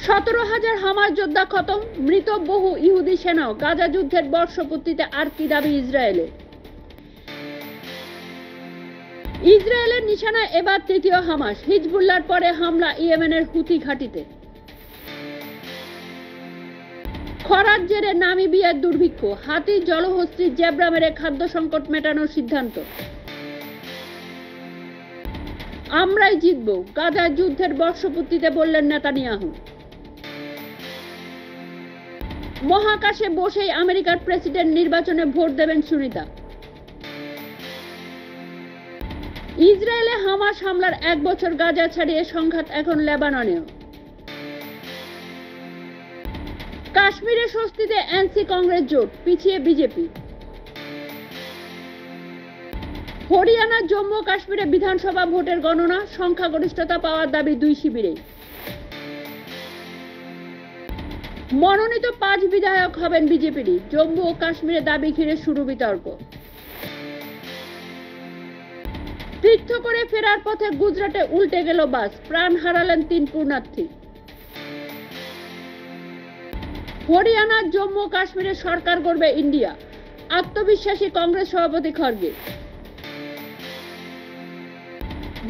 17,000 Hamas যোদ্ধা খতম, মৃত বহু ইহুদি সেনাও। গাজা যুদ্ধের বর্ষপূর্তিতে আর কি দাবি ইসরায়েলের? ইসরায়েলের নিশানায় এবার তৃতীয় হামাস। হিজবুল্লাহর পরে হামলা ইয়েমেনের হুথি ঘাঁটিতে। খরার জেরে নামিবিয়ার দুর্ভিক্ষ, হাতি জলহস্তি জেব্রা মেরে খাদ্য সংকট মেটানোর সিদ্ধান্ত। আমরাই জিতব, গাজার যুদ্ধের বর্ষপূর্তিতে বললেন নেতানিয়াহু। মহাকাশে বসেই আমেরিকার প্রেসিডেন্ট নির্বাচনে ভোট দেবেন সুনিতা। ইসরায়েলে হামাস হামলার 1 বছর, গাজা ছাড়িয়ে সংঘাত এখন লেবাননেও। কাশ্মীরে স্বস্তিতে এনসি কংগ্রেস জোট, পিছিয়ে বিজেপি। হরিয়ানা জম্মু কাশ্মীরে বিধানসভা ভোটের গণনা, সংখ্যাগরিষ্ঠতা পাওয়ার দাবি 2 শিবিরেই। মনোনীত 5 বিধায়ক হবেন বিজেপিরই। জম্মু ও কাশ্মীরে দাবি ঘিরে শুরু বিতর্ক। তীর্থ করে ফেরার পথে গুজরাটে উল্টে গেল বাস, প্রাণ হারালেন 3 পুণ্যার্থী। হরিয়ানা জম্মু কাশ্মীরে সরকার গড়বে ইন্ডিয়া, আত্মবিশ্বাসী কংগ্রেস সভাপতি খড়গে।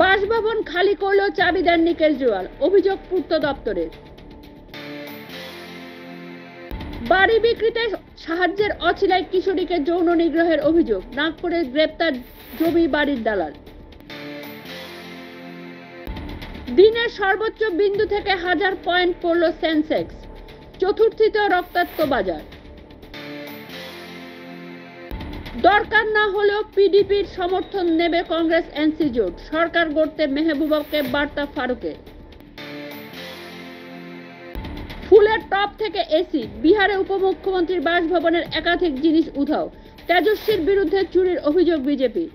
বাসভবন খালি করলেও চাবি দেননি কেজরিওয়াল, অভিযোগ পূর্ত দপ্তরের। বাড়ি বিক্রিতে সাহায্যের অছিলায় কিশোরীকে যৌন নিগ্রহের অভিযোগ, নাগপুরে গ্রেপ্তার জমি বাড়ির দালাল। দিনের সর্বোচ্চ বিন্দু থেকে 1000 পয়েন্ট পড়ল সেন্সেক্স, চতুর্থীতেও রক্তাক্ত বাজার। দরকার না হলেও পিডিপির সমর্থন নেবে কংগ্রেস এনসি জোট, সরকার গড়তে মেহবুবাকে বার্তা ফারুকের। ফুলের টপ থেকে এসি, বিহারে উপমুখ্যমন্ত্রীর বাসভবনের একাধিক জিনিস উধাও, তেজস্বীর বিরুদ্ধে চুরির অভিযোগ বিজেপির।